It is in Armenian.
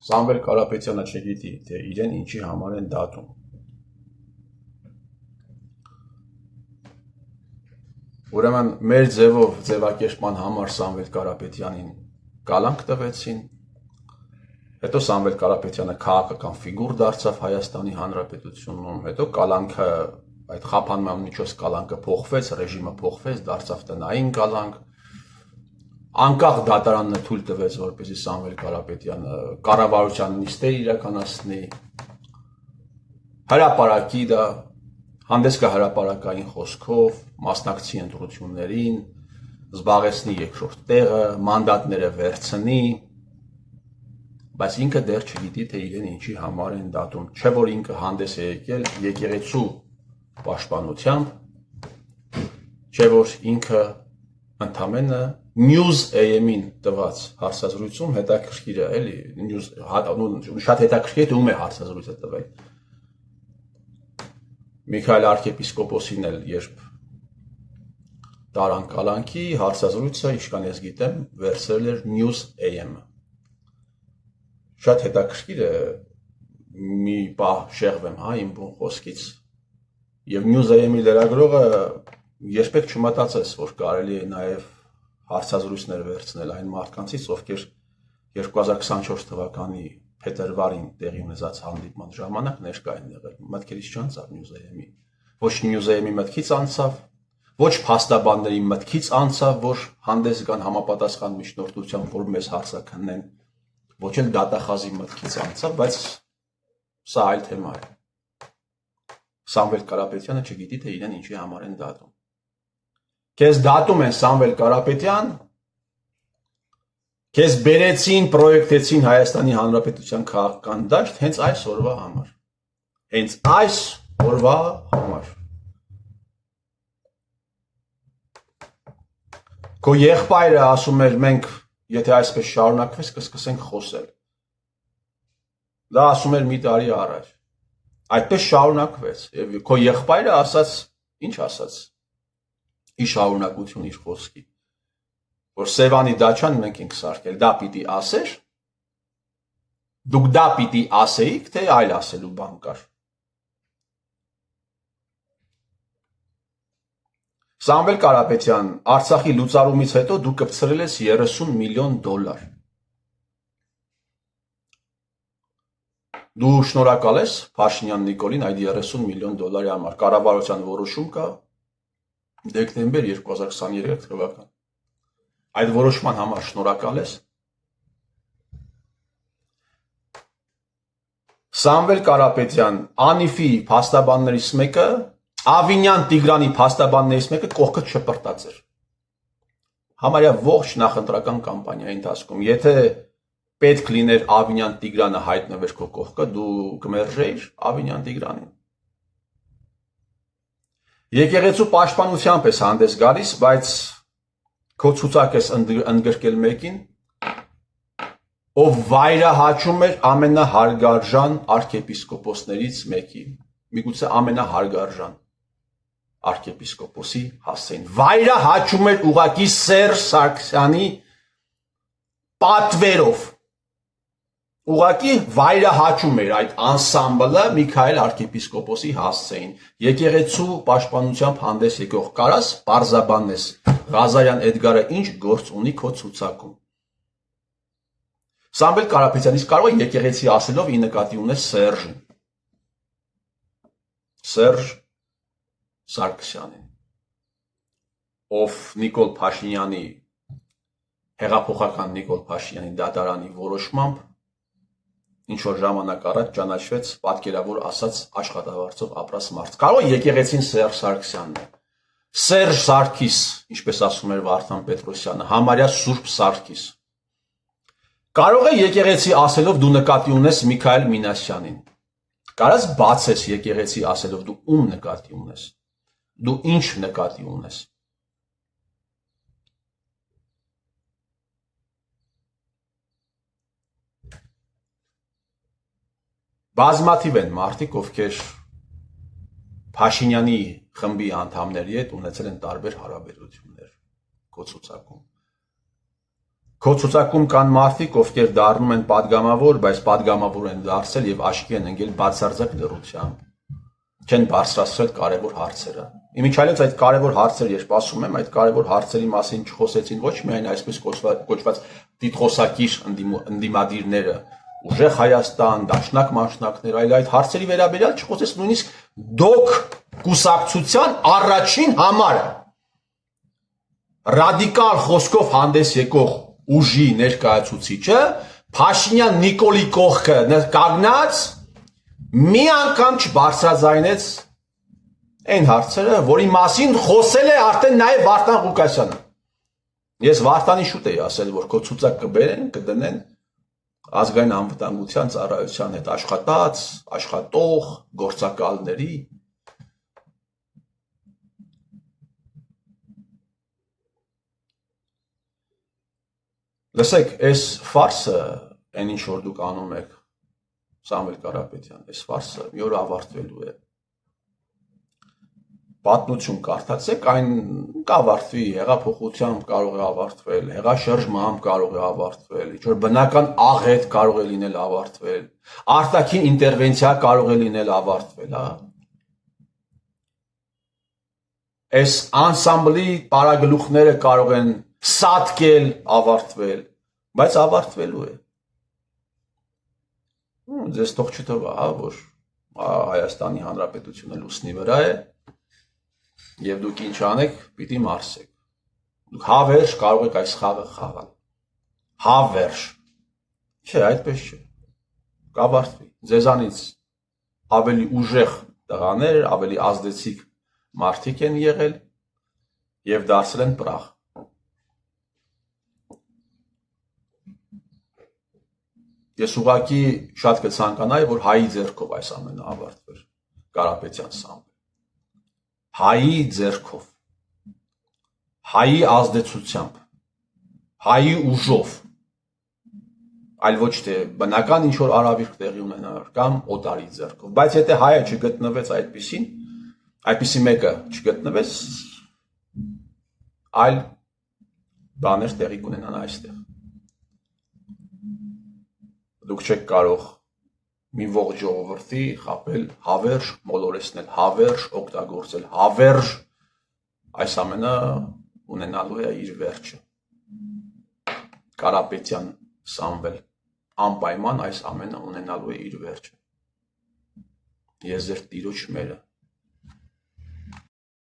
Սամվել Կարապետյանը չգիտի, թե իրեն ինչի համար են դատում։ Ուրեմն մեր ձևով ձևակերպման համար Սամվել Կարապետյանին կալանք տվեցին, հետո Սամվել Կարապետյանը քաղաքական ֆիգուր դարձավ Հայաստանի Հանրապետությունում, հետո կալանքը, այդ խափանման միջոց կալանքը փոխվեց, ռեժիմը փոխվեց, դարձավ տնային կալանք, անկախ դատարանն թույլ տվեց, որպեսզի Սամվել Կարապետյանը կառավարության նիստեր իրականացնի, հրապարակի դա, հանդես գա հրապարակային խոսքով, մասնակցի ընտրություններին, զբաղեցնի երկրորդ տեղը, մանդատները վերցնի, բայց ինքը դեռ չգիտի, թե իրեն ինչի համար են դատում, չէ որ ինքը հանդես է եկել եկեղեցու պաշտպանությամբ, չէ որ ինքը ընդամենը News AM-ին տված հարցազրույցում հետաքրքիր է, էլի, շատ հետաքրքիր է, թե ում է հարցազրույցը տվել։ Միքայել arczepiskopos-ին էլ երբ տարան կալանքի հարցազրույցը, ինչքան ես գիտեմ, վերցրել էր News AM-ը։ Շատ հետաքրքիր է, մի պահ շեղվեմ, իմ բուն խոսքից, եւ News AM-ի լրագրողը երբեք չմտածեց, որ կարելի է նաեւ հարցազրույցներ վերցնել այն մարդկանցից, ովքեր 2024 թվականի փետրվարին տեղի ունեցած հանդիպման ժամանակ ներկա են եղել, մտքերից չանցավ News AM-ի, ոչ News AM-ի մտքից անցավ, ոչ փաստաբանների մտքից անցավ, որ հանդես գան համապատասխան միջնորդությամբ, որ մեզ հարցաքննեն, ոչ էլ դատախազի մտքից անցավ, բայց սա այլ թեմա է։ Սամվել Կարապետյանը չգիտի, թե իրեն ինչի համար են դատում։ Քեզ դատում են Սամվել Կարապետյան, քեզ բերեցին, պրոյեկտեցին Հայաստանի Հանրապետության քաղաքական դաշտ հենց այս օրվա համար։ Հենց այս օրվա համար։ Քո եղբայրը ասում էր, մենք եթե այսպես շարունակվես, կսկսենք խոսել։ Դա ասում էր մի տարի առաջ։ Այդպես շարունակվեց, եւ քո եղբայրը ասաց, ինչ ասաց։ Ի շարունակություն իր խոսքի, որ Սևանի դաչան մենք ենք սարքել, դա պիտի ասեր, դուք դա պիտի ասեիք, թե այլ ասելու բան կար։ Սամվել Կարապետյան, Արցախի լուծարումից հետո դու կպցրել ես $30 միլիոն։ Դու շնորհակալ ես Փաշինյան Նիկոլին այդ $30 միլիոն համար, կառավարության որոշում կա դեկտեմբեր 2023 թվական։ Այդ որոշման համար շնորհակալ ես։ Սամվել Կարապետյան, Անիֆի փաստաբաններից մեկը, Ավինյան Տիգրանի փաստաբաններից մեկը կողքը չպրտած էր։ Համարյա ողջ նախընտրական կամպանիայի ընթացքում, եթե պետք լիներ Ավինյան Տիգրանը հայտնվեր քո կողքը, դու կմերժեիր Ավինյան Տիգրանին։ Եկեղեցու պաշտպանությամբ ես հանդես գալիս, բայց քո ցուցակ ես ընդգրկել մեկին, ով վայրահաչում էր ամենահարգարժան arczepiskoposներից մեկի, միգուցե ամենահարգարժան arczepiskoposi հասցեին, վայրահաչում էր ուղղակի Սերժ Սարգսյանի պատվերով, ուղղակի վայրահաչում էր այդ անսամբլը Միքայել arczepiskoposi հասցեին, եկեղեցու պաշտպանությամբ հանդես եկող կարաս պարզաբանես, Ղազարյան Էդգարը ինչ գործ ունի քո ցուցակում։ Սամվել Կարապետյանից կարող է եկեղեցի ասելով ի նկատի ունես Սերժին, Սերժ Սարգսյանին, ով Նիկոլ Փաշինյանի, հեղափոխական Նիկոլ Փաշինյանի դատարանի որոշմամբ ինչ որ ժամանակ առաջ ճանաչվեց պատկերավոր ասած աշխատավարձով ապրած մարդ։ Կարող է եկեղեցին Սերժ Սարգսյանն է։ Սերժ Սարգիս, ինչպես ասում էր Վարդան Պետրոսյանը, համարյա Սուրբ Սարգիս։ Կարող է եկեղեցի ասելով դու նկատի ունես Միքայել Մինասյանին։ Կարաս բացես եկեղեցի ասելով դու ում նկատի ունես։ Դու ինչ նկատի ունես։ Բազմաթիվ են մարդիկ, ովքեր Փաշինյանի խմբի անդամների հետ ունեցել են տարբեր հարաբերություններ քո ցուցակում։ Քո ցուցակում կան մարդիկ, ովքեր դառնում են падգամավոր, բայց падգամավոր են դարձել եւ աչքի են ընկել բացարձակ լռությամբ։ Չեն բարձրացրել կարևոր հարցերը։ Իմիջիայլոց այդ կարևոր հարցերը, երբ ասում եմ, այդ կարևոր հարցերի մասին չխոսեցին ոչ միայն այսպես կոչված տիտղոսակիր ընդդիմադիրները, ուժեղ Հայաստան, դաշնակ մասնակներ, այլ այդ հարցերի վերաբերյալ չխոսեց նույնիսկ դոկ կուսակցության առաջին համարը։ Ռադիկալ խոսքով հանդես եկող ուժի ներկայացուցիչը Փաշինյան Նիկոլի կողքը կանգնած մի անգամ չբարձրաձայնեց այն հարցերը, որի մասին խոսել է արդեն նաև Վարդան Ղուկասյանը։ Ես Վարդանի շուտ էի ասել, որ քո ցուցակ կբերեն, կդնեն ազգային անվտանգության ծառայության հետ աշխատած, աշխատող գործակալների։ Լսեք, այս ֆարսը, այն ինչ որ դուք անում եք, Սամվել Կարապետյան, այս ֆարսը մի օր ավարտվելու է։ Պատմություն կարդացեք, այն կավարտվի, հեղափոխությամբ կարող է ավարտվել, հեղաշրջմամբ կարող է ավարտվել, ինչ-որ բնական աղետ կարող է լինել ավարտվել, արտաքին ինտերվենցիա կարող է լինել ավարտվել, հա։ Այս անսամբլի պարագլուխները կարող են սատկել, ավարտվել, բայց ավարտվելու է։ Ձեզ թող չթվա, հա, որ Հայաստանի Հանրապետությունը լուսնի վրա է, եւ դուք ինչ անեք, պիտի մարսեք։ Դուք հավերժ կարող եք այս խաղը խաղալ։ Հավերժ։ Չէ, այդպես չէ։ Կավարտվի։ Ձեզանից ավելի ուժեղ տղաներ, ավելի ազդեցիկ մարդիկ են եղել եւ դարձել են պրախ։ Ես ուղղակի շատ կցանկանայի, որ հայի ձեռքով այս ամենը ավարտվեր։ Կարապետյան Սամվել։ Հայի ձեռքով, հայի ազդեցությամբ, հայի ուժով, այլ ոչ թե բնական ինչ-որ արավիրք տեղի ունենար կամ օտարի ձեռքով, բայց եթե հայը չգտնվեց այդպիսի մեկը չգտնվեց, այլ բաներ տեղի կունենան այստեղ։ Դուք չեք կարող մի ողջ ժողովրդի խաբել, հավերժ մոլորեցնել, հավերժ օգտագործել, հավերժ այս ամենը ունենալու է իր վերջը։ Կարապետյան Սամվել անպայման այս ամենը ունենալու է իր վերջը։ Ես ձեր տիրոջ մերը